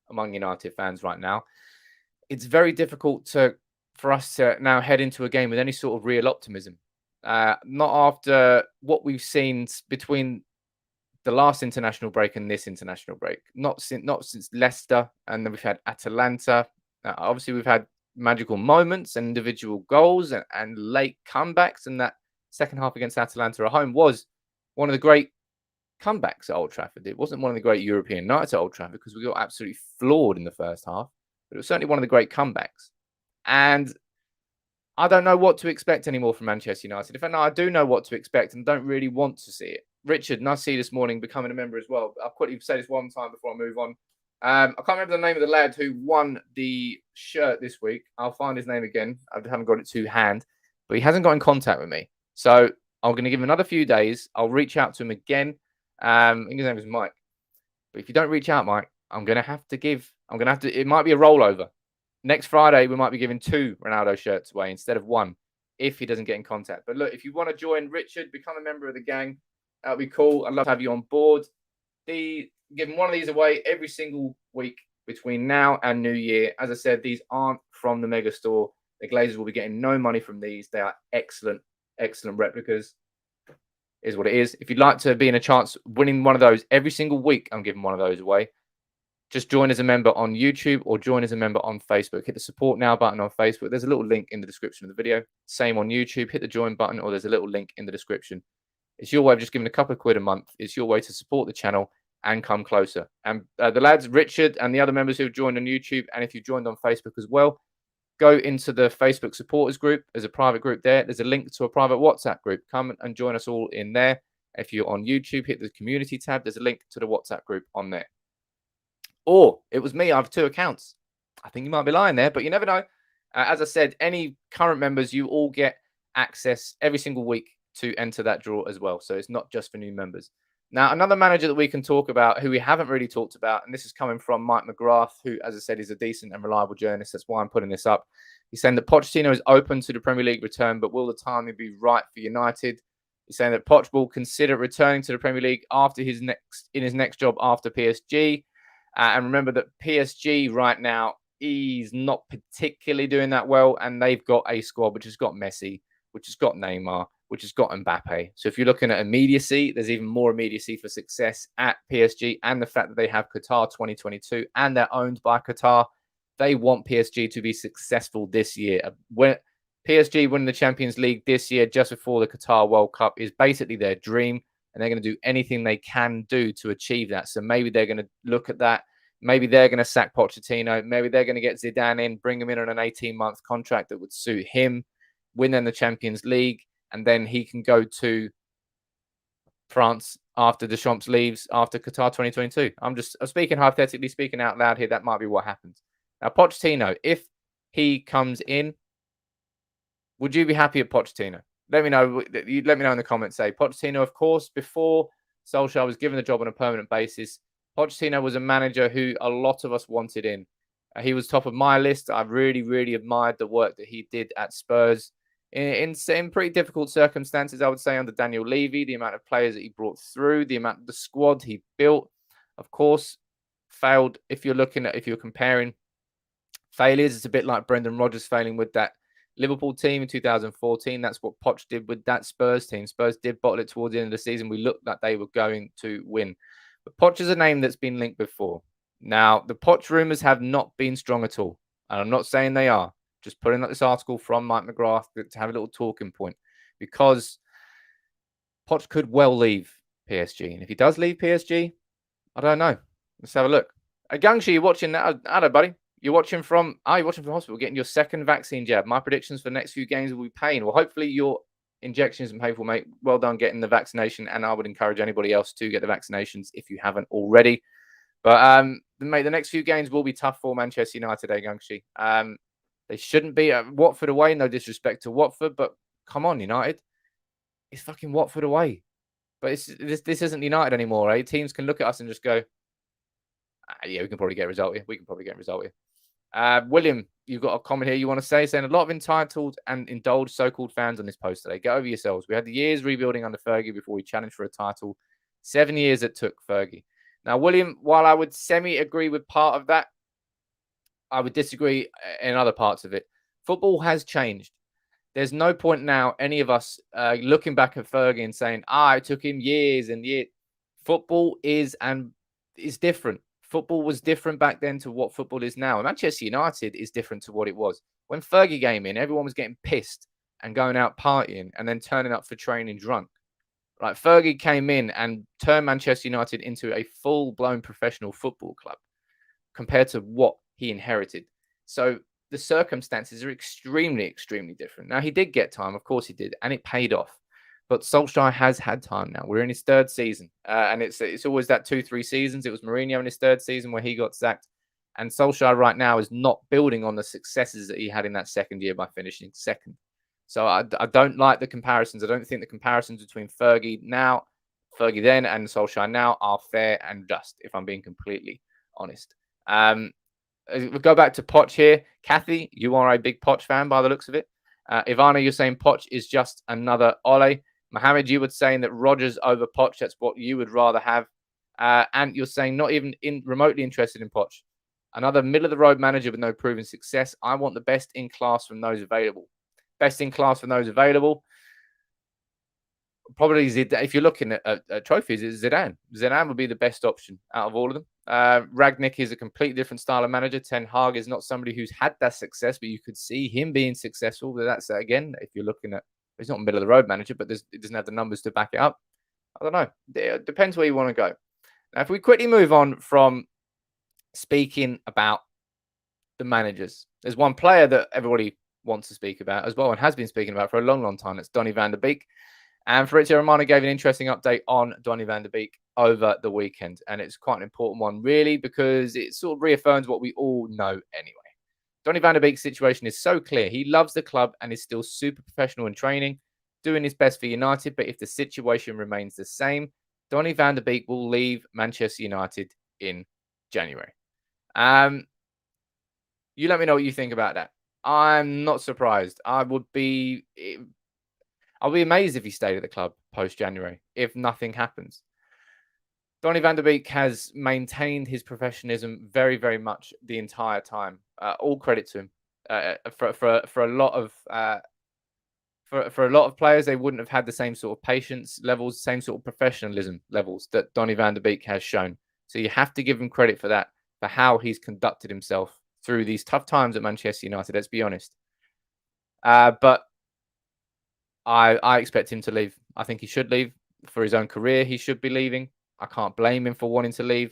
among United fans right now. It's very difficult for us to now head into a game with any sort of real optimism. Not after what we've seen between the last international break and this international break. Not since Leicester, and then we've had Atalanta. Obviously, we've had magical moments and individual goals and late comebacks, and that second half against Atalanta at home was one of the great comebacks at Old Trafford. It wasn't one of the great European nights at Old Trafford because we got absolutely floored in the first half, but it was certainly one of the great comebacks. And I don't know what to expect anymore from Manchester United. In fact, no, I do know what to expect and don't really want to see it. Richard, nice to see you this morning, becoming a member as well. I'll quickly say this one time before I move on. I can't remember the name of the lad who won the shirt this week. I'll find his name again. I haven't got it to hand, but he hasn't got in contact with me. So I'm going to give him another few days. I'll reach out to him again. I think his name is Mike. But if you don't reach out, Mike, it might be a rollover. Next Friday, we might be giving 2 Ronaldo shirts away instead of 1 if he doesn't get in contact. But look, if you want to join Richard, become a member of the gang, that would be cool. I'd love to have you on board. Giving one of these away every single week between now and New Year. As I said, these aren't from the mega store. The Glazers will be getting no money from these. They are excellent replicas. Is what it is. If you'd like to be in a chance winning one of those every single week, I'm giving one of those away. Just join as a member on YouTube or join as a member on Facebook. Hit the support now button on Facebook. There's a little link in the description of the video. Same on YouTube. Hit the join button or there's a little link in the description. It's your way of just giving a couple of quid a month. It's your way to support the channel and come closer. And the lads, Richard and the other members who've joined on YouTube, and if you've joined on Facebook as well, go into the Facebook supporters group. There's a private group there. There's a link to a private WhatsApp group. Come and join us all in there. If you're on YouTube, hit the community tab. There's a link to the WhatsApp group on there. Or it was me. I have 2 accounts. I think you might be lying there, but you never know. As I said, any current members, you all get access every single week to enter that draw as well. So it's not just for new members. Now, another manager that we can talk about, who we haven't really talked about, and this is coming from Mike McGrath, who, as I said, is a decent and reliable journalist. That's why I'm putting this up. He's saying that Pochettino is open to the Premier League return, but will the timing be right for United? He's saying that Poch will consider returning to the Premier League after his next job after PSG. And remember that PSG right now is not particularly doing that well, and they've got a squad which has got Messi, which has got Neymar, which has got Mbappe. So if you're looking at immediacy, there's even more immediacy for success at PSG, and the fact that they have Qatar 2022 and they're owned by Qatar. They want PSG to be successful this year. When PSG winning the Champions League this year, just before the Qatar World Cup, is basically their dream, and they're going to do anything they can do to achieve that. So maybe they're going to look at that. Maybe they're going to sack Pochettino. Maybe they're going to get Zidane in, bring him in on an 18-month contract that would suit him, win them the Champions League, and then he can go to France after Deschamps leaves after Qatar 2022. I'm speaking hypothetically, speaking out loud here. That might be what happens. Now, Pochettino, if he comes in, would you be happy at Pochettino? Let me know. Let me know in the comments. Say Pochettino, of course, before Solskjaer was given the job on a permanent basis, Pochettino was a manager who a lot of us wanted in. He was top of my list. I really, really admired the work that he did at Spurs in pretty difficult circumstances, I would say, under Daniel Levy, the amount of players that he brought through, the squad he built. Of course, failed. If you're comparing failures, it's a bit like Brendan Rodgers failing with that Liverpool team in 2014. That's what Poch did with that Spurs team. Spurs did bottle it towards the end of the season. We looked like they were going to win. But Poch is a name that's been linked before. Now, the Poch rumours have not been strong at all. And I'm not saying they are. Just putting up this article from Mike McGrath to have a little talking point. Because Poch could well leave PSG. And if he does leave PSG, I don't know. Let's have a look. Gangshi, you're watching that. Hello, buddy. You're watching from hospital, getting your second vaccine jab. My predictions for the next few games will be pain. Well, hopefully your injection isn't painful, mate. Well done getting the vaccination. And I would encourage anybody else to get the vaccinations if you haven't already. But, mate, the next few games will be tough for Manchester United, Gangshi. They shouldn't be at Watford away. No disrespect to Watford, but come on, United. It's fucking Watford away. But this isn't United anymore, eh? Teams can look at us and just go, yeah, we can probably get a result here. William, you've got a comment here you want to say, saying a lot of entitled and indulged so-called fans on this post today. Get over yourselves. We had the years rebuilding under Fergie before we challenged for a title. 7 years it took Fergie. Now, William, while I would semi-agree with part of that, I would disagree in other parts of it. Football has changed. There's no point now, any of us looking back at Fergie and saying, it took him years and years. Football is different. Football was different back then to what football is now. And Manchester United is different to what it was. When Fergie came in, everyone was getting pissed and going out partying and then turning up for training drunk. Like Fergie came in and turned Manchester United into a full-blown professional football club compared to what he inherited. So the circumstances are extremely, extremely different. Now, he did get time. Of course he did. And it paid off. But Solskjaer has had time now. We're in his third season. And it's always that 2-3 seasons. It was Mourinho in his third season where he got sacked. And Solskjaer right now is not building on the successes that he had in that second year by finishing second. So I don't like the comparisons. I don't think the comparisons between Fergie then, and Solskjaer now are fair and just, if I'm being completely honest. We'll go back to Poch here. Kathy, you are a big Poch fan by the looks of it. Ivana, you're saying Poch is just another Ole. Mohammed, you were saying that Rodgers over Poch, that's what you would rather have. And you're saying not even remotely interested in Poch. Another middle-of-the-road manager with no proven success. I want the best in class from those available. Best in class from those available. Probably Zidane. If you're looking at trophies, it's Zidane. Zidane would be the best option out of all of them. Ragnick is a completely different style of manager. Ten Hag is not somebody who's had that success, but you could see him being successful. But that's, again, if you're looking at, he's not a middle-of-the-road manager, but it doesn't have the numbers to back it up. I don't know. It depends where you want to go. Now, if we quickly move on from speaking about the managers, there's one player that everybody wants to speak about as well and has been speaking about for a long, long time. It's Donny van der Beek. And Fabrizio Romano gave an interesting update on Donny van der Beek over the weekend. And it's quite an important one, really, because it sort of reaffirms what we all know anyway. Donny van der Beek's situation is so clear. He loves the club and is still super professional in training, doing his best for United. But if the situation remains the same, Donny van der Beek will leave Manchester United in January. You let me know what you think about that. I'm not surprised. I'll be amazed if he stayed at the club post-January, if nothing happens. Donny van der Beek has maintained his professionalism very, very much the entire time. All credit to him. For a lot of players, they wouldn't have had the same sort of patience levels, same sort of professionalism levels that Donny van der Beek has shown. So you have to give him credit for that, for how he's conducted himself through these tough times at Manchester United. Let's be honest. But I expect him to leave. I think he should leave for his own career. He should be leaving. I can't blame him for wanting to leave.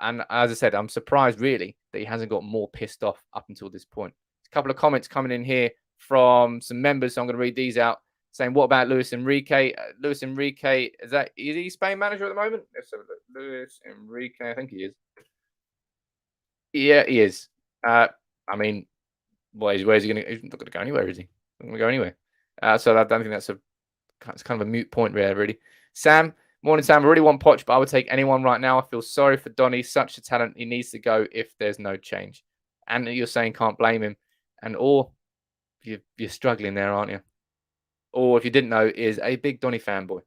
And as I said, I'm surprised really that he hasn't got more pissed off up until this point. A couple of comments coming in here from some members, so I'm going to read these out. Saying, what about Luis Enrique? Luis Enrique, is he Spain manager at the moment? Let's have a look. Luis Enrique, I think he is. Yeah, he is. I mean, where's he going to? He's not going to go anywhere, is he? Not going to go anywhere. So I don't think it's kind of a moot point there, really. Sam, morning, Sam. I really want Poch, but I would take anyone right now. I feel sorry for Donny. Such a talent. He needs to go if there's no change. And you're saying can't blame him. Or you're struggling there, aren't you? Or if you didn't know, is a big Donny fanboy.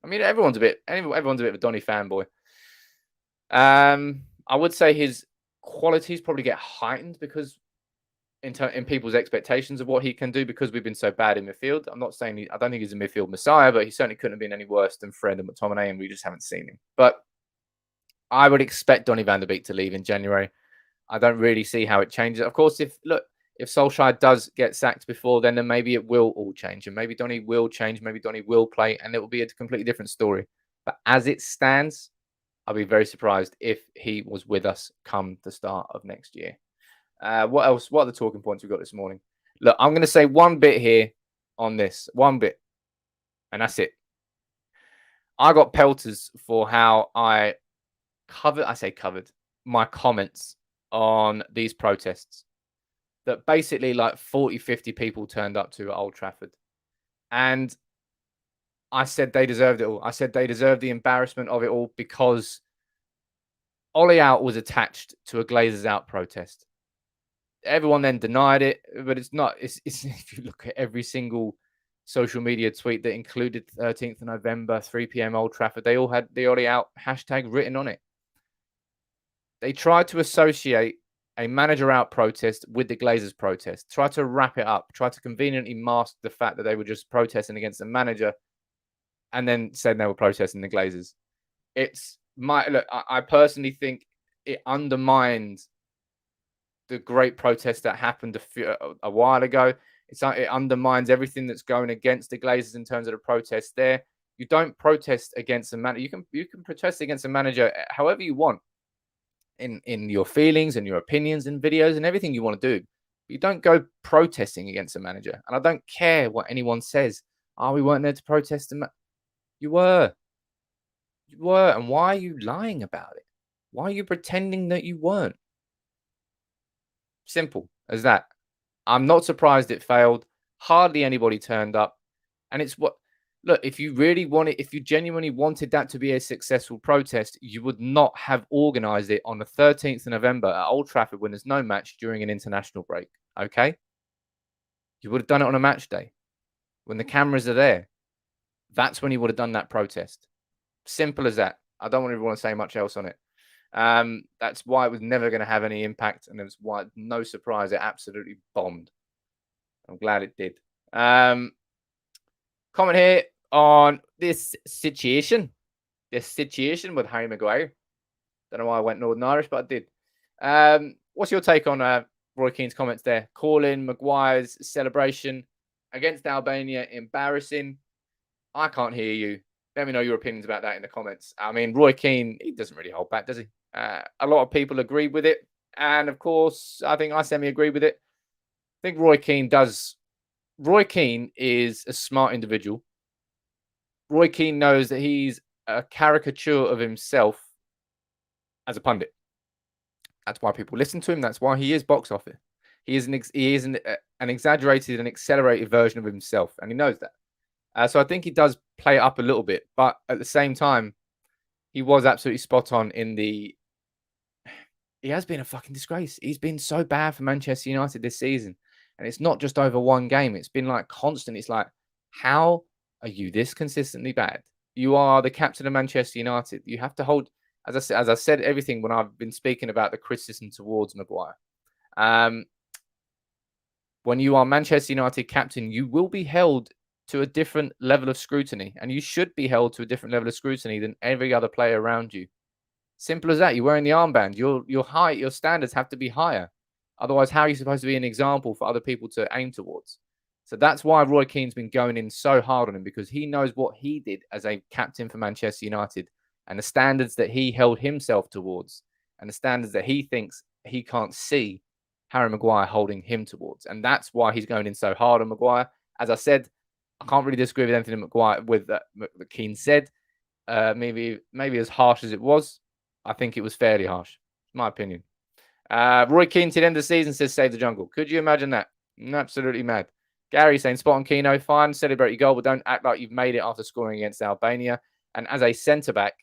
I mean, everyone's a bit of a Donny fanboy. I would say his qualities probably get heightened because in people's expectations of what he can do, because we've been so bad in midfield. I'm not saying I don't think he's a midfield messiah, but he certainly couldn't have been any worse than Fred and McTominay, and we just haven't seen him. But I would expect Donny van der Beek to leave in January. I don't really see how it changes. Of course, if Solskjaer does get sacked before then maybe it will all change, and maybe Donny will change, maybe Donny will play, and it will be a completely different story. But as it stands, I'll be very surprised if he was with us come the start of next year. What else? What are the talking points we've got this morning? Look, I'm going to say one bit here on this. One bit. And that's it. I got pelters for how I covered my comments on these protests that basically like 40, 50 people turned up to at Old Trafford. And I said they deserved it all. I said they deserved the embarrassment of it all because Ole Out was attached to a Glazers Out protest. Everyone then denied it, but it's not. It's if you look at every single social media tweet that included 13th of November, 3 p.m. Old Trafford, they all had the Ole Out hashtag written on it. They tried to associate a manager out protest with the Glazers protest, tried to wrap it up, tried to conveniently mask the fact that they were just protesting against the manager, and then said they were protesting the Glazers. I personally think it undermines the great protest that happened a while ago. It undermines everything that's going against the Glazers in terms of the protest there. You don't protest against a manager. You can protest against a manager however you want in your feelings and your opinions and videos and everything you want to do. You don't go protesting against a manager. And I don't care what anyone says. Oh, we weren't there to protest him. You were. You were. And why are you lying about it? Why are you pretending that you weren't? Simple as that. I'm not surprised it failed. Hardly anybody turned up. And it's what, look, if you genuinely wanted that to be a successful protest, you would not have organized it on the 13th of November at Old Trafford when there's no match during an international break. Okay? You would have done it on a match day when the cameras are there. That's when you would have done that protest. Simple as that. I don't really want to say much else on it. That's why it was never going to have any impact, and it's why, no surprise, it absolutely bombed. I'm glad it did. Comment here on this situation with Harry Maguire. Don't know why I went Northern Irish, but I did. What's your take on Roy Keane's comments there? Calling Maguire's celebration against Albania embarrassing. I can't hear you. Let me know your opinions about that in the comments. I mean, Roy Keane, he doesn't really hold back, does he? A lot of people agree with it. And of course, I think I semi-agree with it. I think Roy Keane does. Roy Keane is a smart individual. Roy Keane knows that he's a caricature of himself as a pundit. That's why people listen to him. That's why he is box office. He is an exaggerated and accelerated version of himself. And he knows that. So I think he does play it up a little bit. But at the same time, he was absolutely spot on in the... He has been a fucking disgrace. He's been so bad for Manchester United this season. And it's not just over one game. It's been like constant. It's like, how are you this consistently bad? You are the captain of Manchester United. You have to hold... As I said everything when I've been speaking about the criticism towards Maguire. When you are Manchester United captain, you will be held to a different level of scrutiny, and you should be held to a different level of scrutiny than every other player around you. Simple as that. You're wearing the armband. Your height, your standards have to be higher. Otherwise, how are you supposed to be an example for other people to aim towards? So that's why Roy Keane's been going in so hard on him, because he knows what he did as a captain for Manchester United and the standards that he held himself towards and the standards that he thinks he can't see Harry Maguire holding him towards. And that's why he's going in so hard on Maguire. As I said, I can't really disagree with anything that Keane said. Maybe as harsh as it was, I think it was fairly harsh. My opinion. Roy Keane to the end of the season says save the jungle. Could you imagine that? Absolutely mad. Gary saying spot on Keno, fine, celebrate your goal, but don't act like you've made it after scoring against Albania. And as a centre-back,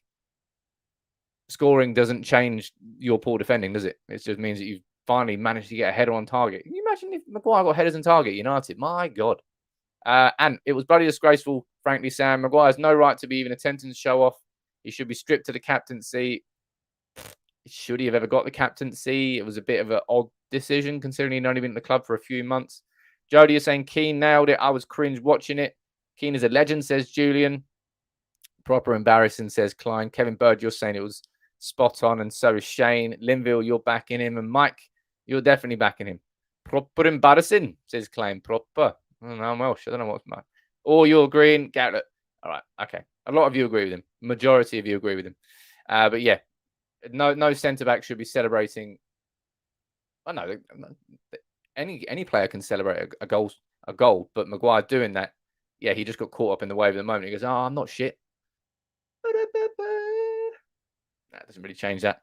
scoring doesn't change your poor defending, does it? It just means that you've finally managed to get a header on target. Can you imagine if Maguire got headers on target United? My God. And it was bloody disgraceful, frankly, Sam. Maguire has no right to be even attempting to show off. He should be stripped to the captaincy. should he have ever got the captaincy? It was a bit of an odd decision considering he'd only been at the club for a few months. Jody is saying Keane nailed it. I was cringe watching it. Keane is a legend, says Julian. Proper embarrassing, says Klein. Kevin Bird, you're saying it was spot on, and so is Shane. Linville, you're backing him. And Mike, you're definitely backing him. Proper embarrassing, says Klein. Proper. I don't know, I'm Welsh. I don't know what's my. Or you're agreeing. Garrett. All right. Okay. A lot of you agree with him. Majority of you agree with him. But yeah, no centre back should be celebrating. I know any player can celebrate a goal, but Maguire doing that, yeah, he just got caught up in the wave at the moment. He goes, "Oh, I'm not shit." That doesn't really change that.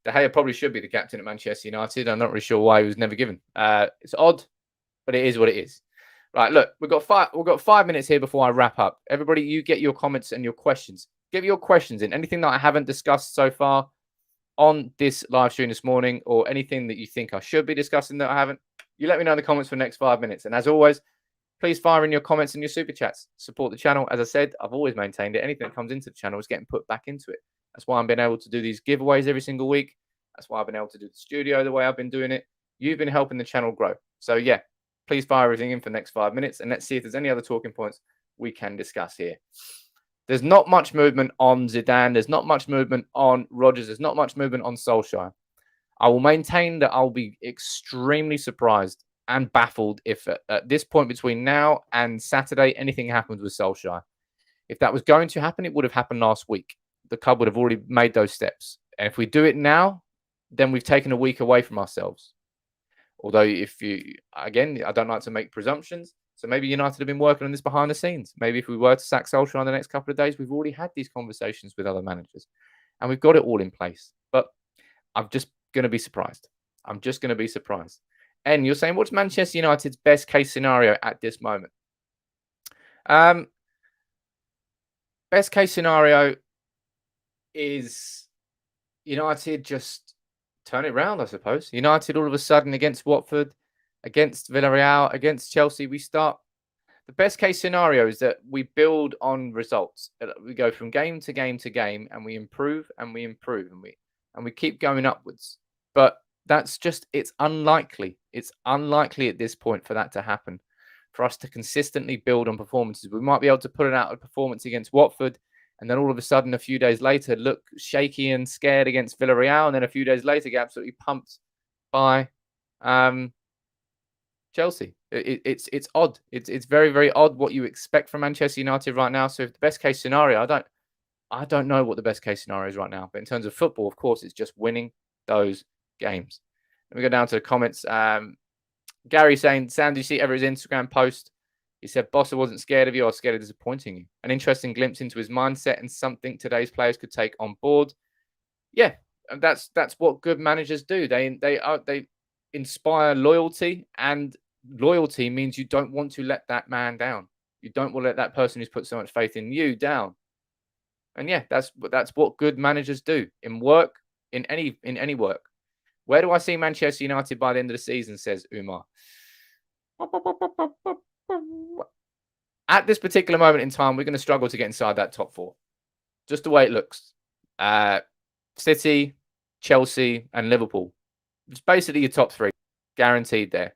De Gea probably should be the captain at Manchester United. I'm not really sure why he was never given. It's odd, but it is what it is. Right, look, we've got 5 minutes here before I wrap up. Everybody, you get your comments and your questions. Get your questions in. Anything that I haven't discussed so far on this live stream this morning, or anything that you think I should be discussing that I haven't, you let me know in the comments for the next 5 minutes. And as always, please fire in your comments and your super chats. Support the channel. As I said, I've always maintained it. Anything that comes into the channel is getting put back into it. That's why I've been able to do these giveaways every single week. That's why I've been able to do the studio the way I've been doing it. You've been helping the channel grow. So yeah, please fire everything in for the next 5 minutes, and let's see if there's any other talking points we can discuss here. There's not much movement on Zidane. There's not much movement on Rodgers. There's not much movement on Solskjaer. I will maintain that I'll be extremely surprised and baffled if at this point between now and Saturday, anything happens with Solskjaer. If that was going to happen, it would have happened last week. The club would have already made those steps. And if we do it now, then we've taken a week away from ourselves. Although again, I don't like to make presumptions. So maybe United have been working on this behind the scenes. Maybe if we were to sack Solskjaer in the next couple of days, we've already had these conversations with other managers. And we've got it all in place. But I'm just going to be surprised. I'm just going to be surprised. And you're saying, what's Manchester United's best case scenario at this moment? Best case scenario is United just turn it around, I suppose. United all of a sudden against Watford, against Villarreal, against Chelsea, we start. The best case scenario is that we build on results. We go from game to game to game, and we improve and we improve, and we keep going upwards. But that's just, it's unlikely. It's unlikely at this point for that to happen. For us to consistently build on performances, we might be able to put it out a performance against Watford, and then all of a sudden, a few days later, look shaky and scared against Villarreal, and then a few days later, get absolutely pumped by Chelsea. It's odd. It's very, very odd what you expect from Manchester United right now. So if the best case scenario, I don't know what the best case scenario is right now. But in terms of football, of course, it's just winning those games. Let me go down to the comments. Gary saying, Sam, did you see Everett's Instagram post? He said, Bossa wasn't scared of you. I was scared of disappointing you. An interesting glimpse into his mindset and something today's players could take on board. Yeah, that's what good managers do. They inspire loyalty, and loyalty means you don't want to let that man down. You don't want to let that person who's put so much faith in you down. And yeah, that's what good managers do in work, in any work. Where do I see Manchester United by the end of the season, says Umar. At this particular moment in time, we're going to struggle to get inside that top four. Just the way it looks. City, Chelsea, and Liverpool. It's basically your top three. Guaranteed there.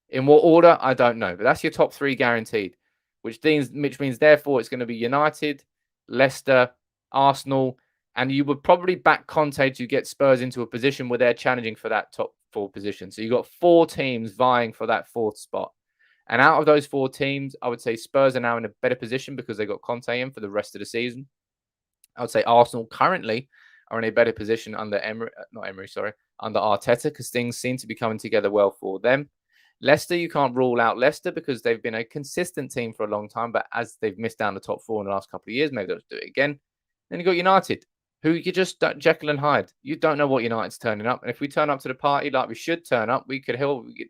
In what order? I don't know. But that's your top three guaranteed. Which means therefore, it's going to be United, Leicester, Arsenal, and you would probably back Conte to get Spurs into a position where they're challenging for that top four position. So you've got 4 teams vying for that 4th spot. And out of those 4 teams, I would say Spurs are now in a better position because they got Conte in for the rest of the season. I would say Arsenal currently are in a better position under under Arteta, because things seem to be coming together well for them. Leicester, you can't rule out Leicester because they've been a consistent team for a long time, but as they've missed down the top 4 in the last couple of years, maybe they'll do it again. Then you've got United, who you just Jekyll and Hyde. You don't know what United's turning up. And if we turn up to the party like we should turn up, we could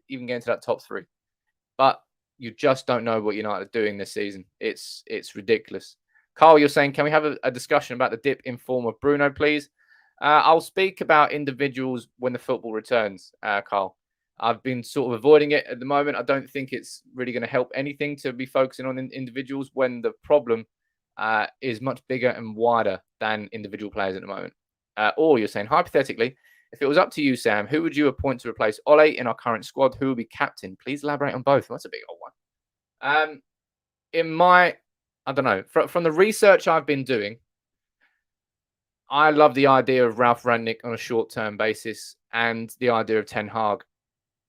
even get into that top 3. But you just don't know what United are doing this season. It's ridiculous. Carl, you're saying, can we have a discussion about the dip in form of Bruno, please? I'll speak about individuals when the football returns, Carl. I've been sort of avoiding it at the moment. I don't think it's really going to help anything to be focusing on individuals when the problem is much bigger and wider than individual players at the moment. Or you're saying, hypothetically, If it was up to you, Sam, who would you appoint to replace Ole in our current squad? Who will be captain? Please elaborate on both. That's a big old one. I don't know. From the research I've been doing, I love the idea of Ralf Rangnick on a short-term basis and the idea of Ten Hag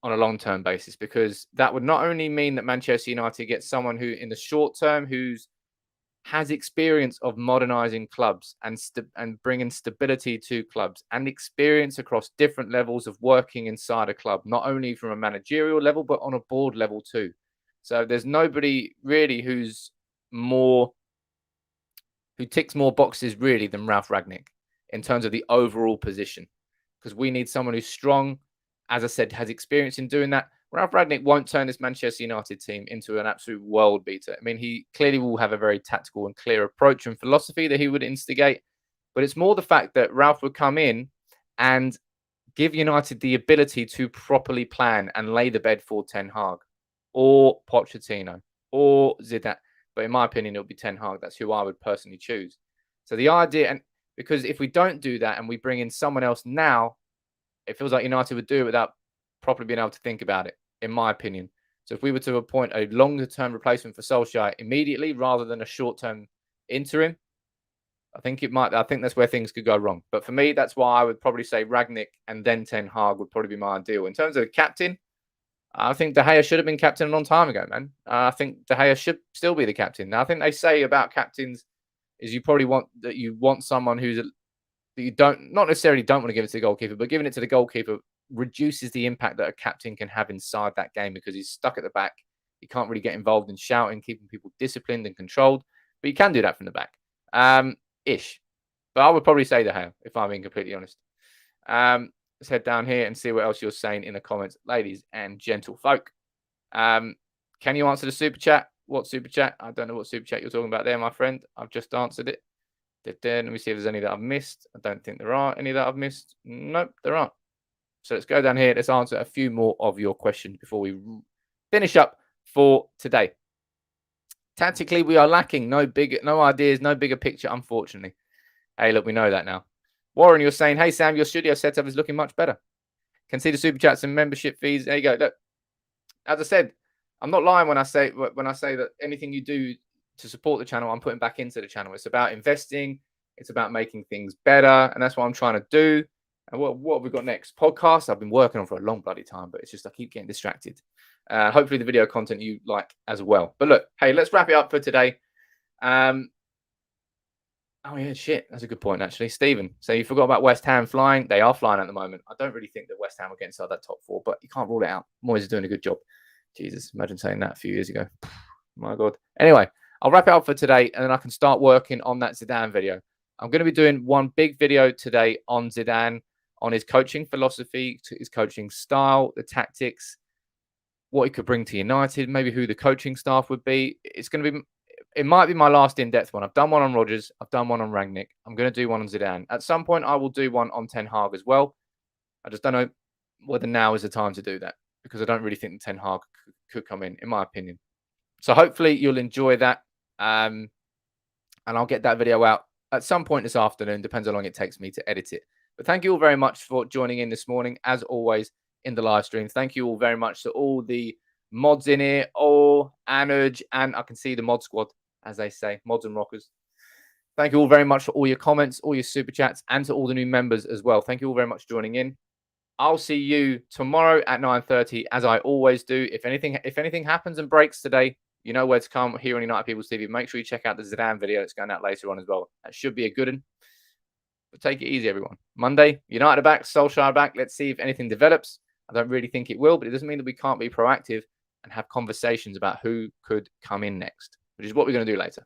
on a long-term basis, because that would not only mean that Manchester United gets someone who, in the short term, has experience of modernizing clubs and bringing stability to clubs and experience across different levels of working inside a club, not only from a managerial level, but on a board level too. So there's nobody really who ticks more boxes really than Ralf Rangnick in terms of the overall position, because we need someone who's strong, as I said, has experience in doing that. Ralf Rangnick won't turn this Manchester United team into an absolute world beater. I mean, he clearly will have a very tactical and clear approach and philosophy that he would instigate, but it's more the fact that Ralf would come in and give United the ability to properly plan and lay the bed for Ten Hag or Pochettino or Zidane. But in my opinion, it'll be Ten Hag. That's who I would personally choose. So the idea, and because if we don't do that and we bring in someone else now, it feels like United would do it without properly being able to think about it, in my opinion. So if we were to appoint a longer-term replacement for Solskjaer immediately rather than a short-term interim, I think that's where things could go wrong. But for me, that's why I would probably say Rangnick and then Ten Hag would probably be my ideal. In terms of the captain, I think De Gea should have been captain a long time ago, man. I think De Gea should still be the captain. Now, I think they say about captains is you want someone that you not necessarily don't want to give it to the goalkeeper, but giving it to the goalkeeper reduces the impact that a captain can have inside that game, because he's stuck at the back. He can't really get involved in shouting, keeping people disciplined and controlled, but you can do that from the back. Ish. But I would probably say De Gea, if I'm being completely honest. Let's head down here and see what else you're saying in the comments, ladies and gentlefolk. Can you answer the super chat? What super chat? I don't know what super chat you're talking about there, my friend. I've just answered it. Let me see if there's any that I've missed. I don't think there are any that I've missed. Nope, there aren't. So let's go down here. Let's answer a few more of your questions before we finish up for today. Tactically, we are lacking no ideas, no bigger picture, unfortunately. Hey, look, we know that now. Warren, you're saying, hey, Sam, your studio setup is looking much better. Can see the super chats and membership fees. There you go. Look, as I said, I'm not lying when I say that anything you do to support the channel, I'm putting back into the channel. It's about investing. It's about making things better. And that's what I'm trying to do. And what have we got next? Podcast I've been working on for a long bloody time, but it's just I keep getting distracted. Hopefully the video content you like as well. But look, hey, let's wrap it up for today. Oh, yeah, shit. That's a good point, actually. Stephen, so you forgot about West Ham flying. They are flying at the moment. I don't really think that West Ham will get inside that top four, but you can't rule it out. Moyes is doing a good job. Jesus, imagine saying that a few years ago. My God. Anyway, I'll wrap it up for today, and then I can start working on that Zidane video. I'm going to be doing one big video today on Zidane, on his coaching philosophy, his coaching style, the tactics, what he could bring to United, maybe who the coaching staff would be. It might be my last in-depth one. I've done one on Rodgers. I've done one on Rangnick. I'm going to do one on Zidane. At some point, I will do one on Ten Hag as well. I just don't know whether now is the time to do that, because I don't really think Ten Hag could come in my opinion. So hopefully you'll enjoy that. And I'll get that video out at some point this afternoon. Depends how long it takes me to edit it. But thank you all very much for joining in this morning, as always, in the live stream. Thank you all very much to all the mods in here, Anuj, and I can see the mod squad, as they say, mods and rockers. Thank you all very much for all your comments, all your super chats, and to all the new members as well. Thank you all very much for joining in. I'll see you tomorrow at 9:30, as I always do. If anything happens and breaks today, you know where to come here on United People's TV. Make sure you check out the Zidane video that's going out later on as well. That should be a good one. But take it easy, everyone. Monday, United are back, Solskjaer are back. Let's see if anything develops. I don't really think it will, but it doesn't mean that we can't be proactive and have conversations about who could come in next, which is what we're going to do later.